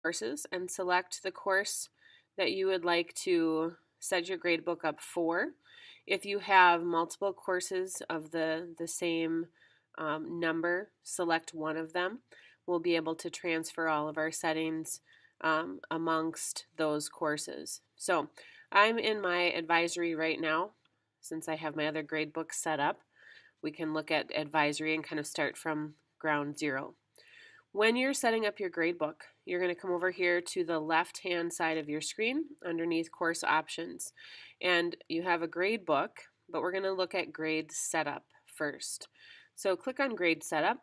courses and select the course that you would like to set your gradebook up for. If you have multiple courses of the same number, select one of them. We'll be able to transfer all of our settings amongst those courses. So I'm in my advisory right now. Since I have my other gradebook set up, we can look at advisory and kind of start from ground zero. When you're setting up your gradebook, you're going to come over here to the left-hand side of your screen underneath course options. And you have a gradebook, but we're going to look at grade setup first. So click on grade setup.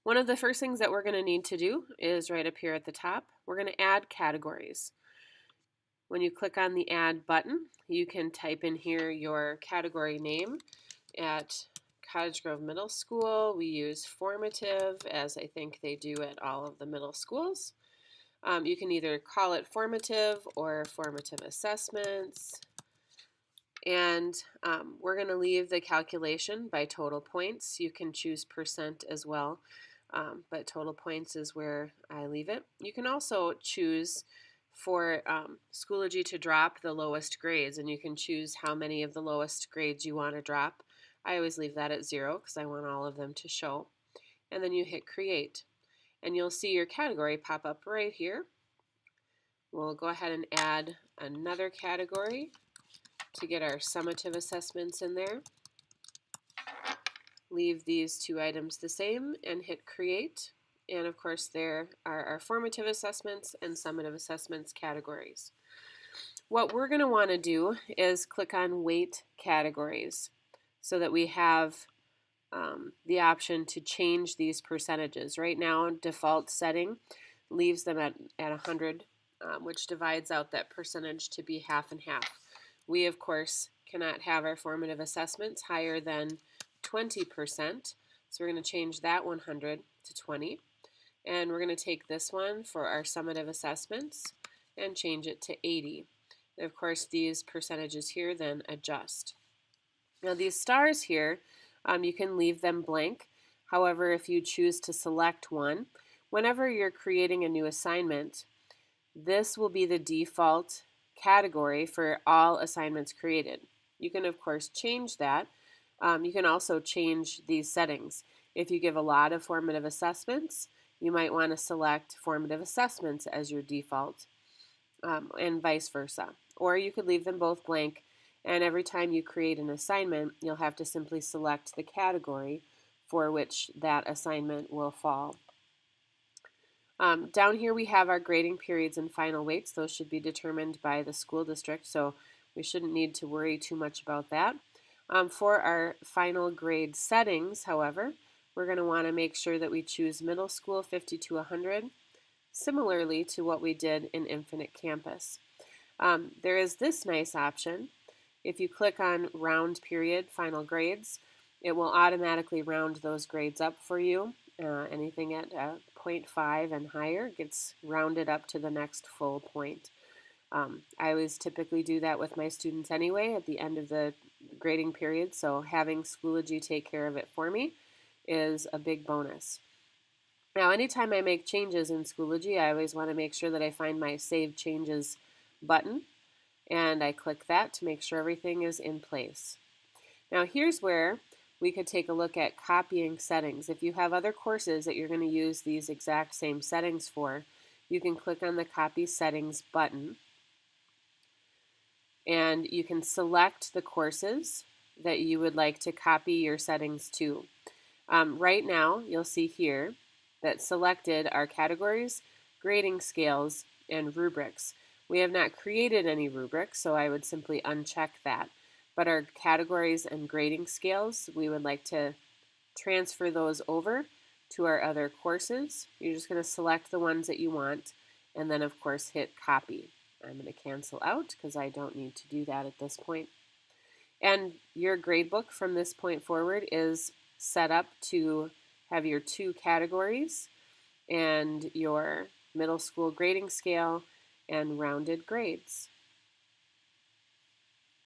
One of the first things that we're going to need to do is right up here at the top, we're going to add categories. When you click on the add button, you can type in here your category name. At Cottage Grove Middle School, we use formative, as I think they do at all of the middle schools. You can either call it formative or formative assessments. And we're going to leave the calculation by total points. You can choose percent as well, but total points is where I leave it. You can also choose for Schoology to drop the lowest grades, and you can choose how many of the lowest grades you want to drop. I always leave that at 0 because I want all of them to show. And then you hit create, and you'll see your category pop up right here. We'll go ahead and add another category to get our summative assessments in there. Leave these two items the same and hit create. And of course there are our formative assessments and summative assessments categories. What we're going to want to do is click on weight categories so that we have the option to change these percentages. Right now, default setting leaves them at 100, which divides out that percentage to be half and half. We, of course, cannot have our formative assessments higher than 20%, so we're going to change that 100 to 20. And we're going to take this one for our summative assessments and change it to 80. And of course, these percentages here then adjust. Now these stars here, you can leave them blank. However, if you choose to select one, whenever you're creating a new assignment, this will be the default category for all assignments created. You can, of course, change that. You can also change these settings. If you give a lot of formative assessments, you might want to select formative assessments as your default, and vice versa. Or you could leave them both blank, and every time you create an assignment, you'll have to simply select the category for which that assignment will fall. Down here we have our grading periods and final weights. Those should be determined by the school district, so we shouldn't need to worry too much about that. For our final grade settings, however, we're going to want to make sure that we choose middle school 50 to 100, similarly to what we did in Infinite Campus. There is this nice option. If you click on round period final grades, it will automatically round those grades up for you. Anything at 0.5 and higher gets rounded up to the next full point. I always typically do that with my students anyway at the end of the grading period, so having Schoology take care of it for me is a big bonus. Now anytime I make changes in Schoology, I always want to make sure that I find my Save Changes button, and I click that to make sure everything is in place. Now here's where we could take a look at copying settings. If you have other courses that you're going to use these exact same settings for, you can click on the Copy Settings button, and you can select the courses that you would like to copy your settings to. Right now, you'll see here that selected are categories, grading scales, and rubrics. We have not created any rubrics, so I would simply uncheck that. But our categories and grading scales, we would like to transfer those over to our other courses. You're just going to select the ones that you want, and then of course hit copy. I'm going to cancel out because I don't need to do that at this point. And your gradebook from this point forward is set up to have your 2 categories and your middle school grading scale and rounded grades.